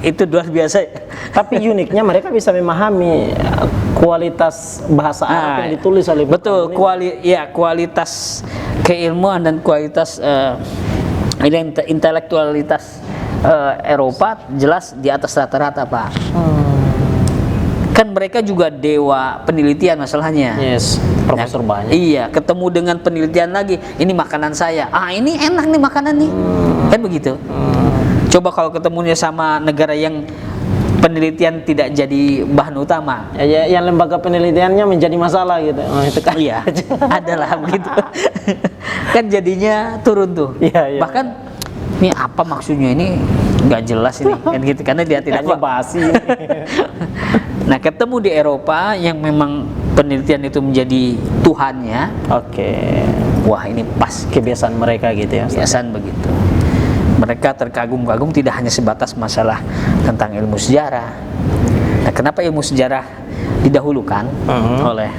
Itu luar biasa. Tapi uniknya mereka bisa memahami kualitas bahasa Arab yang ditulis oleh Ibnu betul, Khaldun. kualitas keilmuan dan kualitas intelektualitas Eropa jelas di atas rata-rata, Pak. Kan mereka juga dewa penelitian masalahnya. Yes, profesor banyak. Iya, ketemu dengan penelitian lagi. Ini makanan saya. Ini enak nih makanan nih. Kan begitu. Coba kalau ketemunya sama negara yang penelitian tidak jadi bahan utama. Ya, yang lembaga penelitiannya menjadi masalah gitu. Itu kan. Iya, adalah begitu. Kan jadinya turun tuh. Iya. Bahkan ini apa maksudnya, ini nggak jelas ini kan gitu, karena dia tidak basi. Nah, ketemu di Eropa yang memang penelitian itu menjadi Tuhannya. Oke. Wah, ini pas Kebiasaan mereka gitu ya. kebiasaan begitu. Mereka terkagum-kagum tidak hanya sebatas masalah tentang ilmu sejarah. Nah, kenapa ilmu sejarah didahulukan oleh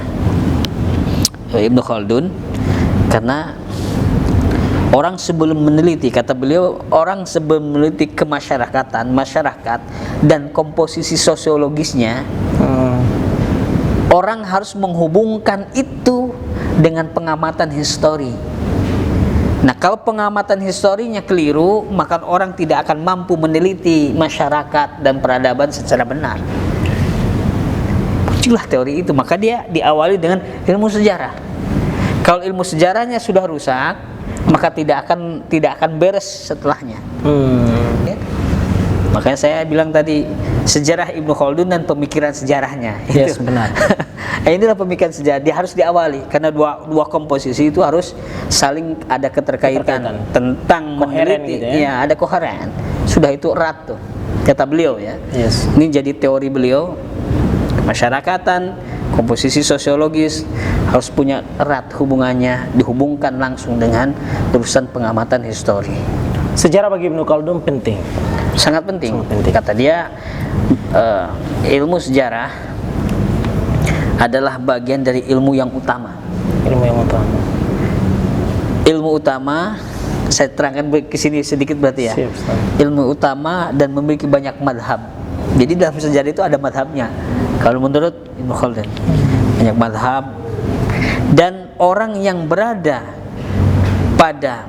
Ibnu Khaldun? Karena orang sebelum meneliti, kata beliau, orang sebelum meneliti kemasyarakatan, masyarakat dan komposisi sosiologisnya, orang harus menghubungkan itu dengan pengamatan histori. Nah, kalau pengamatan historinya keliru, maka orang tidak akan mampu meneliti masyarakat dan peradaban secara benar. Muncullah teori itu, maka dia diawali dengan ilmu sejarah. Kalau ilmu sejarahnya sudah rusak, maka tidak akan beres setelahnya. Ya? Makanya saya bilang tadi, sejarah Ibnu Khaldun dan pemikiran sejarahnya. Yes, itu benar. Inilah pemikiran sejarah. Dia harus diawali karena dua komposisi itu harus saling ada keterkaitan tentang koheren meneliti. gitu ya. Ya, ada koheren. Sudah itu erat tuh, kata beliau ya. Yes. Ini jadi teori beliau. Kemasyarakatan, komposisi sosiologis harus punya erat hubungannya, dihubungkan langsung dengan urusan pengamatan histori. Sejarah bagi Ibnu Khaldun penting. Sangat penting. Sangat penting. Kata dia, ilmu sejarah adalah bagian dari ilmu yang utama. Ilmu yang utama. Ilmu utama, saya terangkan ke sini sedikit berarti ya. Siap, Ustaz. Ilmu utama dan memiliki banyak madhab. Jadi dalam sejarah itu ada madhabnya. Kalau menurut Ibnu Khaldun, banyak madhab. Dan orang yang berada pada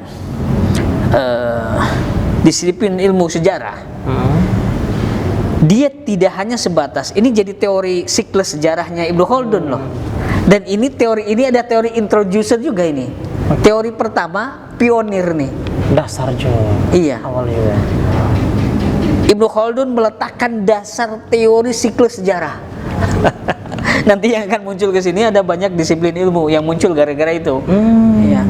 disiplin ilmu sejarah, dia tidak hanya sebatas, ini jadi teori siklus sejarahnya Ibnu Khaldun loh. Dan ini teori ini ada teori introducer juga ini. Teori pertama pionir nih. Dasar juga. Iya. Awal juga. Ibnu Khaldun meletakkan dasar teori siklus sejarah. Nanti yang akan muncul ke sini ada banyak disiplin ilmu yang muncul gara-gara itu. Iya.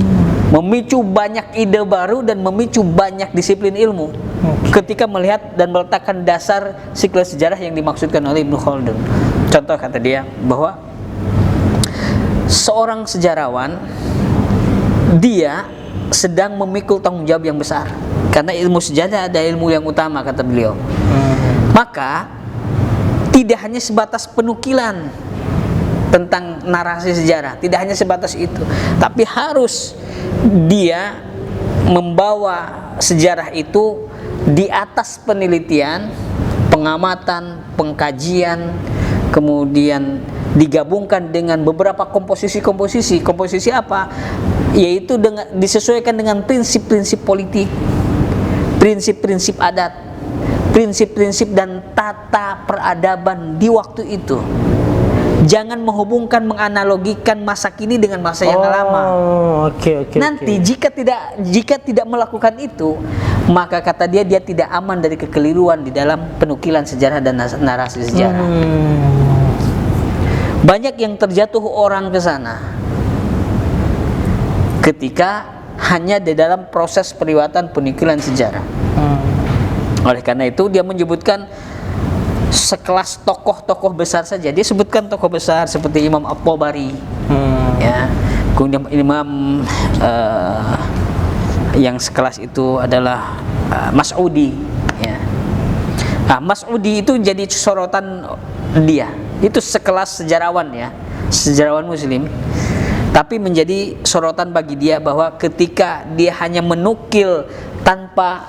Memicu banyak ide baru dan memicu banyak disiplin ilmu ketika melihat dan meletakkan dasar siklus sejarah yang dimaksudkan oleh Ibnu Khaldun. Contoh kata dia bahwa seorang sejarawan dia sedang memikul tanggung jawab yang besar karena ilmu sejarah ada ilmu yang utama kata beliau. Maka tidak hanya sebatas penukilan tentang narasi sejarah, tidak hanya sebatas itu, tapi harus dia membawa sejarah itu di atas penelitian, pengamatan, pengkajian, kemudian digabungkan dengan beberapa komposisi. Komposisi apa? Yaitu disesuaikan dengan prinsip-prinsip politik, prinsip-prinsip adat, prinsip-prinsip dan tata peradaban di waktu itu. Jangan menghubungkan, menganalogikan masa kini dengan masa yang lama. Oke. Nanti jika tidak melakukan itu, maka kata dia tidak aman dari kekeliruan di dalam penukilan sejarah dan narasi sejarah. Banyak yang terjatuh orang ke sana ketika hanya di dalam proses periwatan penukilan sejarah. Oleh karena itu dia menyebutkan sekelas tokoh-tokoh besar saja. Dia sebutkan tokoh besar seperti Imam At-Tabari, ya, kemudian Imam yang sekelas itu adalah Mas'udi, ya. Nah, Mas'udi itu jadi sorotan dia. Itu sekelas sejarawan ya, sejarawan Muslim. Tapi menjadi sorotan bagi dia bahwa ketika dia hanya menukil tanpa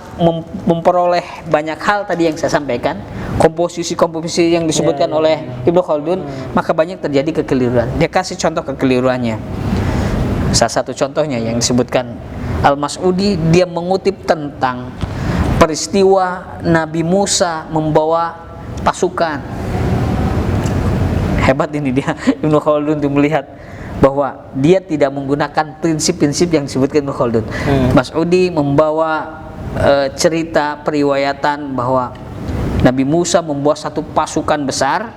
memperoleh banyak hal tadi yang saya sampaikan, komposisi yang disebutkan oleh Ibnu Khaldun, maka banyak terjadi kekeliruan. Dia kasih contoh kekeliruannya. Salah satu contohnya yang disebutkan Al-Mas'udi, dia mengutip tentang peristiwa Nabi Musa membawa pasukan. Hebat ini dia, Ibnu Khaldun melihat bahwa dia tidak menggunakan prinsip-prinsip yang disebutkan Ibnu Khaldun. Mas'udi membawa cerita periwayatan bahwa Nabi Musa membawa satu pasukan besar,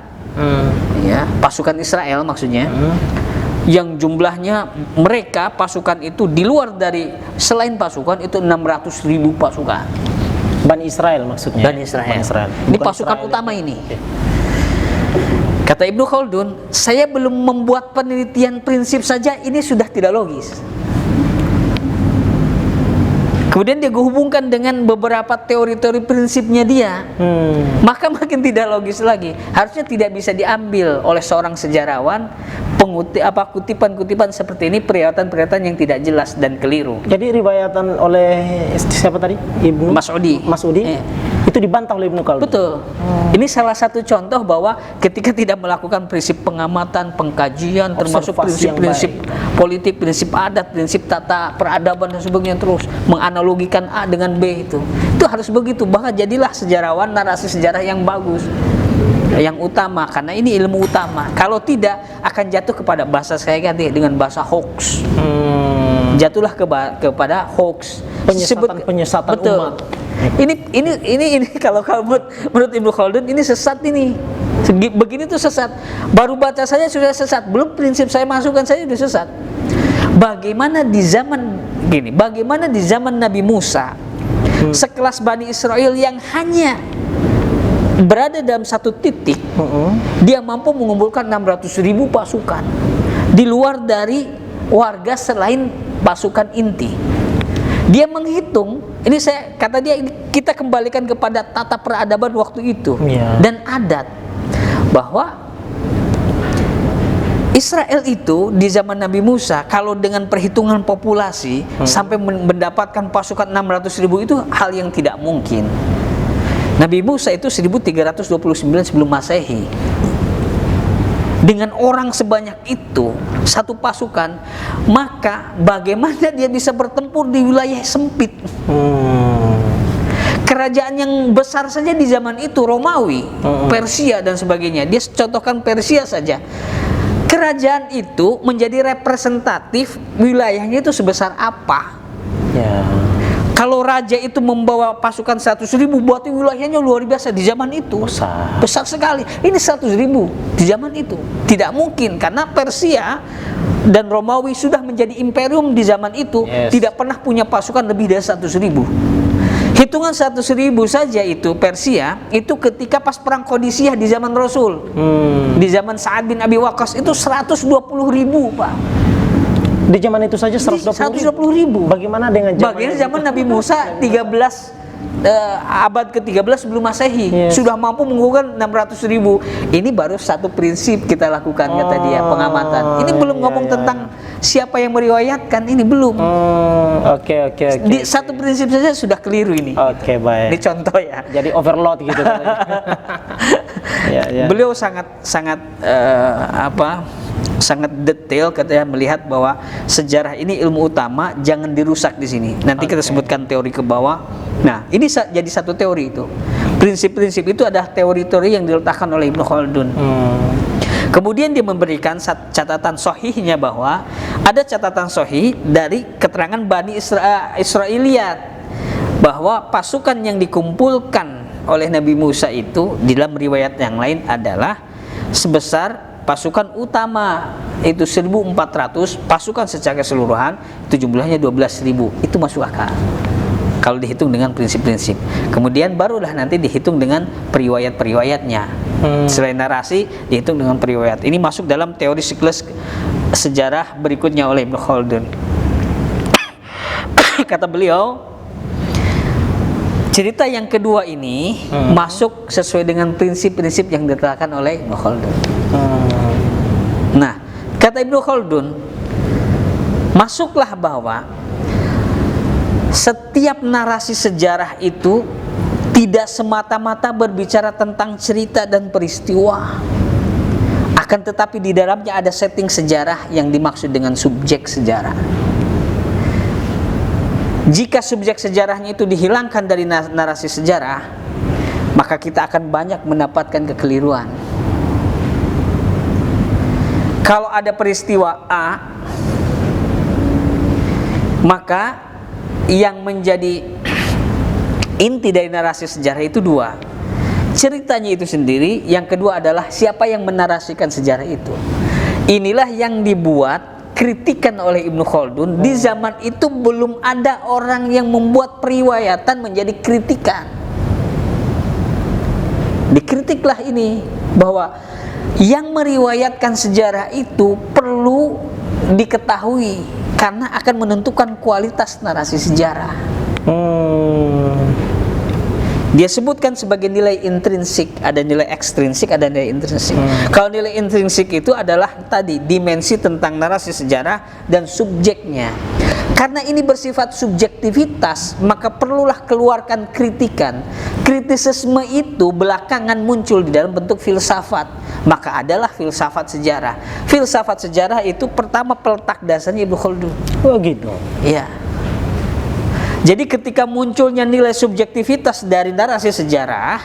ya, pasukan Israel maksudnya, yang jumlahnya mereka pasukan itu di luar dari, selain pasukan itu 600.000 pasukan. Bani Israel maksudnya. Bani Israel. Ini Bukan pasukan Israel utama itu. ini. Kata Ibnu Khaldun, saya belum membuat penelitian prinsip saja ini sudah tidak logis. Kemudian dia hubungkan dengan beberapa teori-teori prinsipnya dia, maka makin tidak logis lagi. Harusnya tidak bisa diambil oleh seorang sejarawan kutipan-kutipan seperti ini, pernyataan-pernyataan yang tidak jelas dan keliru. Jadi riwayatan oleh siapa tadi? Ibnu Mas'udi. Itu dibantah oleh Ibnu Khaldun. Betul. Ini salah satu contoh bahwa ketika tidak melakukan prinsip pengamatan, pengkajian, termasuk prinsip-prinsip politik, prinsip adat, prinsip tata peradaban dan sebagainya, terus menganalogikan A dengan B, itu harus begitu. Bahkan jadilah sejarawan narasi sejarah yang bagus, yang utama, karena ini ilmu utama. Kalau tidak akan jatuh kepada bahasa saya ganti dengan bahasa hoax. Jatuhlah kepada hoax, penyesatan umat. Ini kalau menurut Ibnu Khaldun ini sesat ini. Begini tuh sesat. Baru baca saja sudah sesat, belum prinsip saya masukkan saja sudah sesat. Bagaimana di zaman Nabi Musa, sekelas Bani Israel yang hanya berada dalam satu titik, dia mampu mengumpulkan 600.000 pasukan di luar dari warga selain pasukan inti. Dia menghitung, ini kata dia, kita kembalikan kepada tata peradaban waktu itu dan adat, bahwa Israel itu di zaman Nabi Musa kalau dengan perhitungan populasi sampai mendapatkan pasukan 600.000 itu hal yang tidak mungkin. Nabi Musa itu 1329 sebelum Masehi. Dengan orang sebanyak itu, satu pasukan, maka bagaimana dia bisa bertempur di wilayah sempit? Kerajaan yang besar saja di zaman itu, Romawi, Persia dan sebagainya. Dia contohkan Persia saja. Kerajaan itu menjadi representatif wilayahnya itu sebesar apa? Kalau raja itu membawa pasukan 100.000, berarti wilayahnya luar biasa di zaman itu. Besar sekali. Ini 100.000 di zaman itu. Tidak mungkin, karena Persia dan Romawi sudah menjadi imperium di zaman itu, tidak pernah punya pasukan lebih dari 100.000. Hitungan 100.000 saja itu Persia, itu ketika pas perang Qadisiyah di zaman Rasul. Di zaman Sa'ad bin Abi Waqqas itu 120.000, Pak. Di zaman itu saja 120.000. Bagaimana dengan zaman Nabi Musa 13 abad ke-13 sebelum Masehi, sudah mampu mengumpulkan 600.000. Ini baru satu prinsip kita lakukan, kata dia, pengamatan. Ini belum ngomong tentang siapa yang meriwayatkan, ini belum. Oke. Satu prinsip saja sudah keliru ini. Oke, baik. Ini contoh ya. Jadi overload gitu. Beliau sangat detail, katanya, melihat bahwa sejarah ini ilmu utama, jangan dirusak di sini. Nanti kita sebutkan teori ke bawah. Nah, ini jadi satu teori itu. Prinsip-prinsip itu adalah teori-teori yang diletakkan oleh Ibnu Khaldun. Kemudian dia memberikan catatan sahihnya, bahwa ada catatan sahih dari keterangan Bani Israiliyat bahwa pasukan yang dikumpulkan oleh Nabi Musa itu di dalam riwayat yang lain adalah sebesar pasukan utama itu 1.400, pasukan secara keseluruhan itu jumlahnya 12.000. Itu masuk akal kalau dihitung dengan prinsip-prinsip. Kemudian barulah nanti dihitung dengan periwayat-periwayatnya. Selain narasi, dihitung dengan periwayat. Ini masuk dalam teori siklus sejarah berikutnya oleh Ibnu Khaldun. Kata beliau, cerita yang kedua ini masuk sesuai dengan prinsip-prinsip yang ditetapkan oleh Ibnu Khaldun. Nah, kata Ibnu Khaldun, masuklah bahwa setiap narasi sejarah itu tidak semata-mata berbicara tentang cerita dan peristiwa, akan tetapi di dalamnya ada setting sejarah yang dimaksud dengan subjek sejarah. Jika subjek sejarahnya itu dihilangkan dari narasi sejarah, maka kita akan banyak mendapatkan kekeliruan. Kalau ada peristiwa A, maka yang menjadi inti dari narasi sejarah itu dua: ceritanya itu sendiri, yang kedua adalah siapa yang menarasikan sejarah itu. Inilah yang dibuat kritikan oleh Ibnu Khaldun. Di zaman itu belum ada orang yang membuat periwayatan menjadi kritikan. Dikritiklah ini, bahwa yang meriwayatkan sejarah itu perlu diketahui karena akan menentukan kualitas narasi sejarah. Dia sebutkan sebagai nilai intrinsik, ada nilai ekstrinsik, ada nilai intrinsik. Kalau nilai intrinsik itu adalah tadi dimensi tentang narasi sejarah dan subjeknya. Karena ini bersifat subjektivitas, maka perlulah keluarkan kritikan. Kritisisme itu belakangan muncul di dalam bentuk filsafat, maka adalah filsafat sejarah. Filsafat sejarah itu pertama peletak dasarnya Ibnu Khaldun. Oh gitu. Iya. Jadi ketika munculnya nilai subjektivitas dari narasi sejarah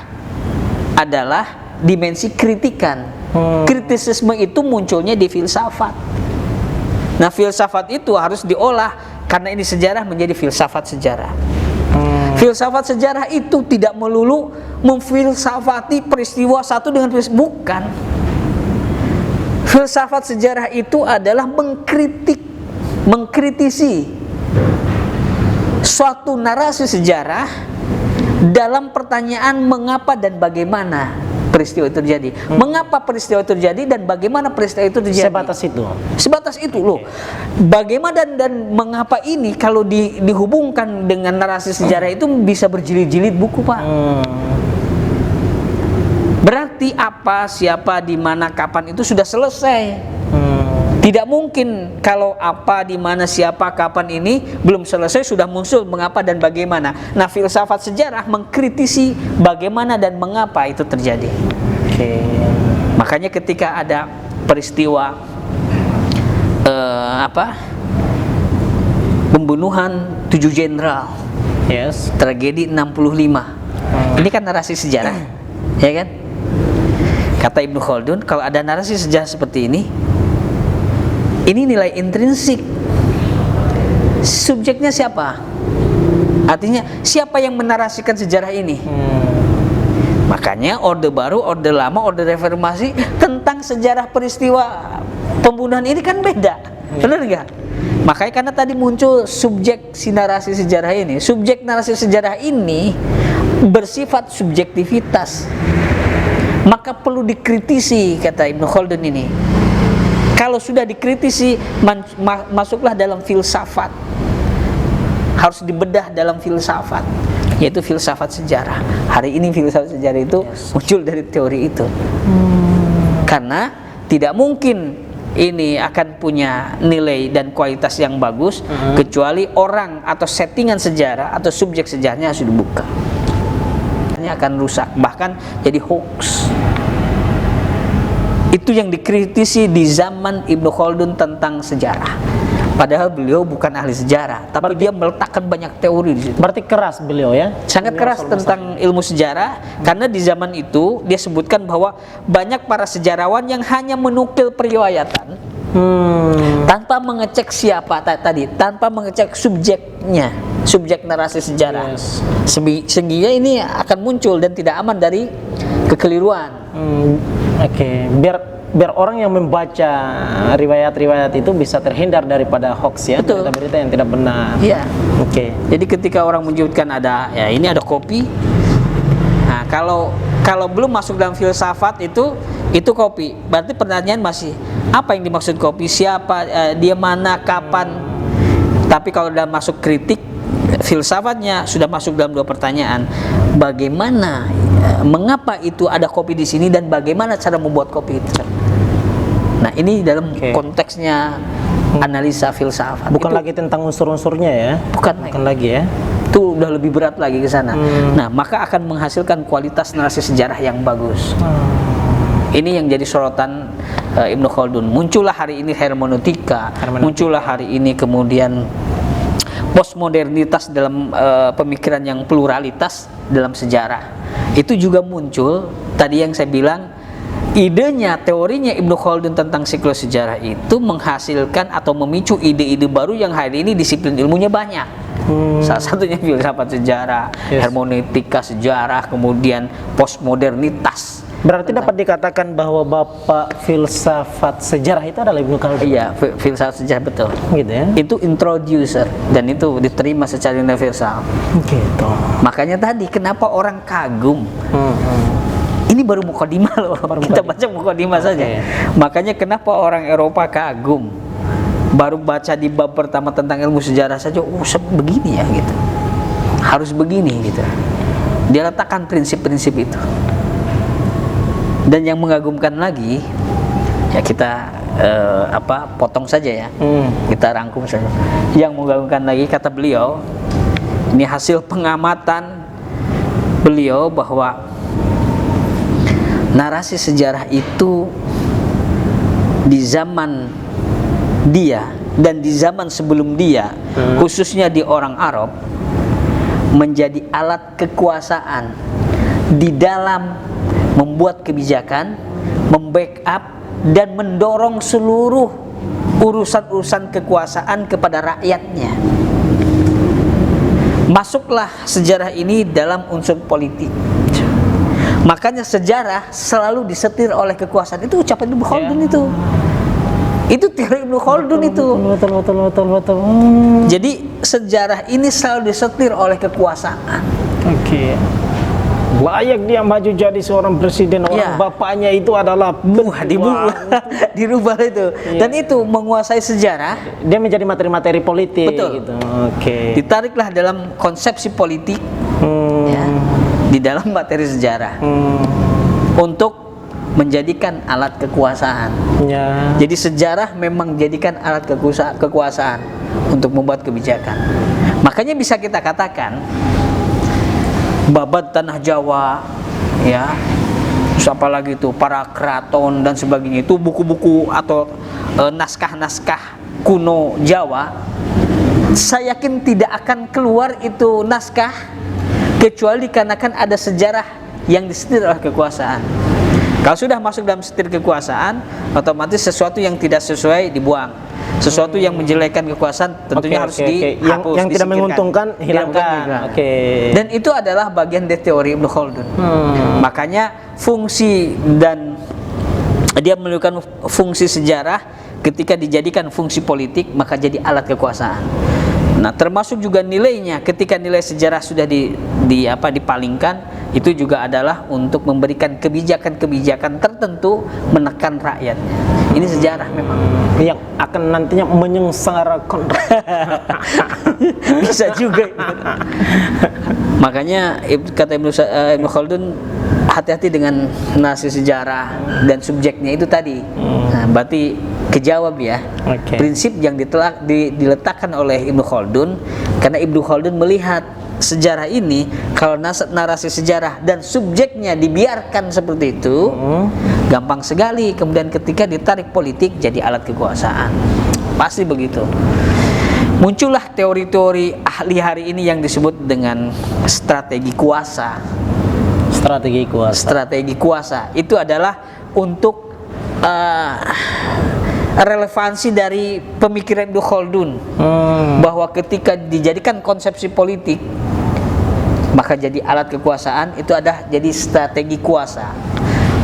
adalah dimensi kritikan. Kritisisme itu munculnya di filsafat. Nah, filsafat itu harus diolah karena ini sejarah menjadi filsafat sejarah. Filsafat sejarah itu tidak melulu memfilsafati peristiwa satu dengan peristiwa, bukan. Filsafat sejarah itu adalah mengkritisi suatu narasi sejarah dalam pertanyaan mengapa dan bagaimana peristiwa itu terjadi. Mengapa peristiwa itu terjadi dan bagaimana peristiwa itu terjadi. Sebatas itu loh. Bagaimana dan mengapa ini kalau dihubungkan dengan narasi sejarah itu bisa berjilid-jilid buku, Pak. Berarti apa, siapa, di mana, kapan itu sudah selesai. Tidak mungkin kalau apa, di mana, siapa, kapan ini belum selesai sudah muncul mengapa dan bagaimana. Nah, filsafat sejarah mengkritisi bagaimana dan mengapa itu terjadi. Makanya ketika ada peristiwa pembunuhan 7 jenderal, tragedi 65, ini kan narasi sejarah, ya kan? Kata Ibnu Khaldun, kalau ada narasi sejarah seperti ini nilai intrinsik. Subjeknya siapa? Artinya siapa yang menarasikan sejarah ini? Makanya Orde Baru, Orde Lama, Orde Reformasi tentang sejarah peristiwa pembunuhan ini kan beda. Benar nggak? Makanya karena tadi muncul subjek si narasi sejarah ini. Subjek narasi sejarah ini bersifat subjektivitas. Maka perlu dikritisi, kata Ibnu Khaldun ini. Kalau sudah dikritisi, masuklah dalam filsafat. Harus dibedah dalam filsafat, yaitu filsafat sejarah. Hari ini filsafat sejarah itu muncul dari teori itu. Karena tidak mungkin ini akan punya nilai dan kualitas yang bagus kecuali orang atau settingan sejarah atau subjek sejarahnya harus dibuka. Ini akan rusak, bahkan jadi hoax. Itu yang dikritisi di zaman Ibnu Khaldun tentang sejarah. Padahal beliau bukan ahli sejarah, tapi dia meletakkan banyak teori di situ. Berarti keras beliau ya? Sangat keras tentang ilmu sejarah, karena di zaman itu dia sebutkan bahwa banyak para sejarawan yang hanya menukil periwayatan tanpa mengecek siapa tadi, tanpa mengecek subjeknya, subjek narasi sejarah. Sehingga ini akan muncul dan tidak aman dari kekeliruan. Biar orang yang membaca riwayat-riwayat itu bisa terhindar daripada hoax ya, berita-berita yang tidak benar. Iya. Jadi ketika orang menyebutkan ada kopi, nah kalau belum masuk dalam filsafat itu kopi. Berarti pertanyaan masih apa yang dimaksud kopi, siapa, dia mana, kapan. Tapi kalau dalam masuk kritik, filsafatnya sudah masuk dalam dua pertanyaan. Bagaimana, mengapa itu ada kopi di sini dan bagaimana cara membuat kopi itu? Nah, ini dalam konteksnya analisa filsafat. Bukan Itu lagi tentang unsur-unsurnya ya. bukan Lagi ya. itu udah lebih berat lagi ke sana. Nah, maka akan menghasilkan kualitas narasi sejarah yang bagus. Ini yang jadi sorotan Ibnu Khaldun. Muncullah hari ini hermeneutika, muncullah hari ini kemudian postmodernitas dalam pemikiran yang pluralitas dalam sejarah. Itu juga muncul tadi yang saya bilang, idenya, teorinya Ibnu Khaldun tentang siklus sejarah itu menghasilkan atau memicu ide-ide baru yang hari ini disiplin ilmunya banyak. Salah satunya filsafat sejarah, hermeneutika sejarah, kemudian postmodernitas. Berarti dapat dikatakan bahwa bapak filsafat sejarah itu adalah Ibnu Khaldun. Iya, filsafat sejarah betul. Gitu ya. Itu introducer dan itu diterima secara universal. Gitu. Makanya tadi kenapa orang kagum? Ini baru mukadimah loh. Kita baca mukadimah saja. Makanya kenapa orang Eropa kagum? Baru baca di bab pertama tentang ilmu sejarah saja, begini ya gitu. Harus begini gitu. Dia letakkan prinsip-prinsip itu. Dan yang mengagumkan lagi, ya kita potong saja ya. Kita rangkum saja. Yang mengagumkan lagi kata beliau, ini hasil pengamatan beliau bahwa narasi sejarah itu di zaman dia dan di zaman sebelum dia, khususnya di orang Arab, menjadi alat kekuasaan di dalam membuat kebijakan, membackup dan mendorong seluruh urusan-urusan kekuasaan kepada rakyatnya. Masuklah sejarah ini dalam unsur politik. Makanya sejarah selalu disetir oleh kekuasaan. Itu ucapan Ibnu Khaldun itu. Itu teori Ibnu Khaldun itu. Betul. Jadi sejarah ini selalu disetir oleh kekuasaan. Oke. Layak dia maju jadi seorang presiden, orang bapaknya itu adalah dirubah itu. Dan itu menguasai sejarah, dia menjadi materi-materi politik. Betul. Gitu. Oke. Ditariklah dalam konsepsi politik ya, di dalam materi sejarah untuk menjadikan alat kekuasaan. Ya. Jadi sejarah memang menjadikan alat kekuasaan untuk membuat kebijakan. Makanya bisa kita katakan babat tanah Jawa, ya, terus apalagi itu para keraton dan sebagainya, itu buku-buku atau naskah-naskah kuno Jawa, saya yakin tidak akan keluar itu naskah kecuali dikarenakan ada sejarah yang disetir oleh kekuasaan. Kalau sudah masuk dalam setir kekuasaan, otomatis sesuatu yang tidak sesuai dibuang, sesuatu yang menjelekkan kekuasaan tentunya harus dihapus, yang tidak menguntungkan hilangkan. Dan itu adalah bagian dari teori Ibnu Khaldun. Makanya fungsi dan dia menunjukkan fungsi sejarah ketika dijadikan fungsi politik maka jadi alat kekuasaan. Nah, termasuk juga nilainya ketika nilai sejarah sudah dipalingkan, itu juga adalah untuk memberikan kebijakan-kebijakan tertentu menekan rakyatnya. Ini sejarah memang yang akan nantinya menyengsarakan. Bisa juga. Makanya kata Ibnu Khaldun, hati-hati dengan narasi sejarah dan subjeknya itu tadi. Nah, berarti kejawab ya. Prinsip yang diletakkan oleh Ibnu Khaldun, karena Ibnu Khaldun melihat sejarah ini, kalau narasi sejarah dan subjeknya dibiarkan seperti itu, gampang sekali kemudian ketika ditarik politik jadi alat kekuasaan. Pasti begitu. Muncullah teori-teori ahli hari ini yang disebut dengan strategi kuasa. Strategi kuasa itu adalah untuk relevansi dari pemikiran Ibnu Khaldun, bahwa ketika dijadikan konsepsi politik maka jadi alat kekuasaan, itu ada jadi strategi kuasa.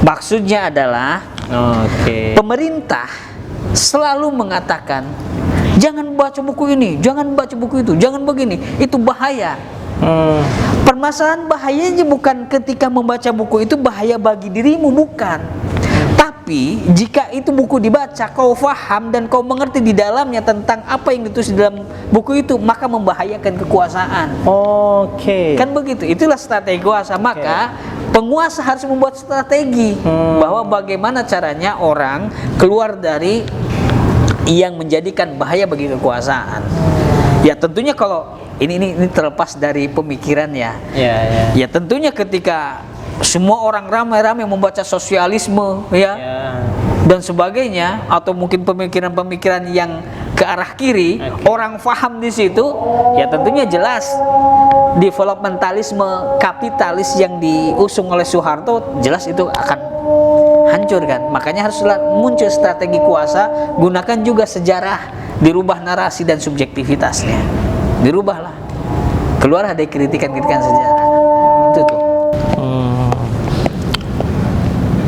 Maksudnya adalah pemerintah selalu mengatakan jangan baca buku ini, jangan baca buku itu, jangan begini, itu bahaya. Permasalahan bahayanya bukan ketika membaca buku itu bahaya bagi dirimu, bukan. Tapi jika itu buku dibaca, kau faham dan kau mengerti di dalamnya tentang apa yang ditulis di dalam buku itu, maka membahayakan kekuasaan. Kan begitu. Itulah strategi kuasa. Maka penguasa harus membuat strategi bahwa bagaimana caranya orang keluar dari yang menjadikan bahaya bagi kekuasaan. Ya tentunya kalau ini terlepas dari pemikiran ya. Ya tentunya ketika semua orang ramai-ramai membaca sosialisme ya dan sebagainya, atau mungkin pemikiran-pemikiran yang ke arah kiri, orang paham di situ, ya tentunya jelas developmentalisme kapitalis yang diusung oleh Soeharto jelas itu akan hancur kan. Makanya harus muncul strategi kuasa, gunakan juga sejarah, dirubah narasi dan subjektivitasnya, dirubahlah, keluarlah dari kritikan-kritikan sejarah itu tuh.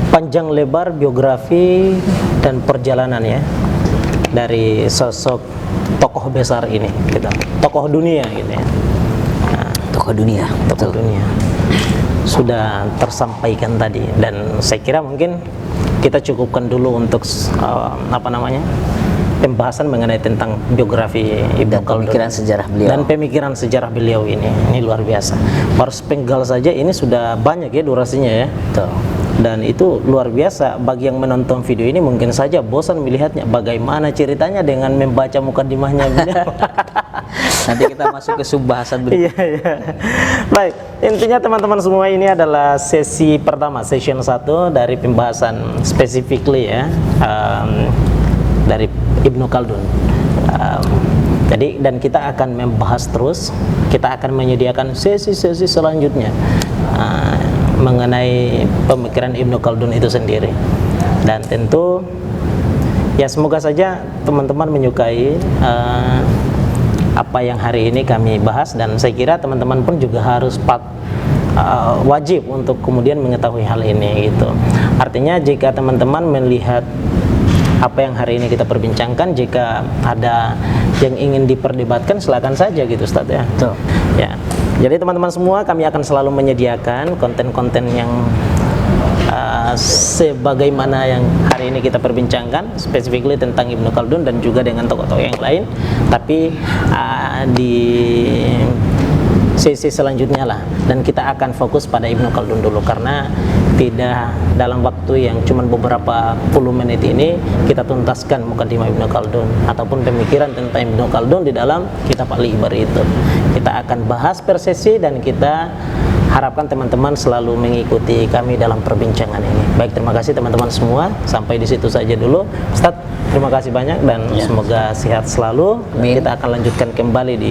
Panjang lebar biografi dan perjalanan ya dari sosok tokoh besar ini, gitu, tokoh dunia gitu ya. Nah, tokoh dunia sudah tersampaikan tadi, dan saya kira mungkin kita cukupkan dulu untuk pembahasan mengenai tentang biografi Ibnu Khaldun pemikiran sejarah beliau dan pemikiran sejarah beliau ini luar biasa. Baru sepenggal saja ini sudah banyak ya durasinya ya. Betul. Dan itu luar biasa. Bagi yang menonton video ini mungkin saja bosan melihatnya. Bagaimana ceritanya dengan membaca mukadimahnya beliau. Nanti kita masuk ke subbahasan berikutnya. Iya. Baik, intinya teman-teman semua ini adalah sesi pertama, session 1 dari pembahasan specifically ya dari Ibnu Khaldun. Jadi dan kita akan membahas terus, kita akan menyediakan sesi-sesi selanjutnya mengenai pemikiran Ibnu Khaldun itu sendiri. Dan tentu ya semoga saja teman-teman menyukai apa yang hari ini kami bahas, dan saya kira teman-teman pun juga harus wajib untuk kemudian mengetahui hal ini gitu. Artinya jika teman-teman melihat apa yang hari ini kita perbincangkan, jika ada yang ingin diperdebatkan silakan saja gitu Ustaz ya. Betul. Ya. Jadi teman-teman semua, kami akan selalu menyediakan konten-konten yang sebagaimana yang hari ini kita perbincangkan, specifically tentang Ibnu Khaldun dan juga dengan tokoh-tokoh yang lain. Tapi di sesi selanjutnya lah, dan kita akan fokus pada Ibnu Khaldun dulu, karena tidak dalam waktu yang cuma beberapa puluh menit ini kita tuntaskan mukadimah Ibnu Khaldun ataupun pemikiran tentang Ibnu Khaldun di dalam kitab Al-Ibar itu. Kita akan bahas per sesi, dan kita harapkan teman-teman selalu mengikuti kami dalam perbincangan ini. Baik, terima kasih teman-teman semua. Sampai di situ saja dulu. Ustadz, terima kasih banyak dan semoga sehat selalu. Kita akan lanjutkan kembali di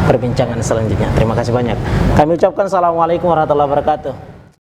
perbincangan selanjutnya. Terima kasih banyak. Kami ucapkan assalamualaikum warahmatullahi wabarakatuh.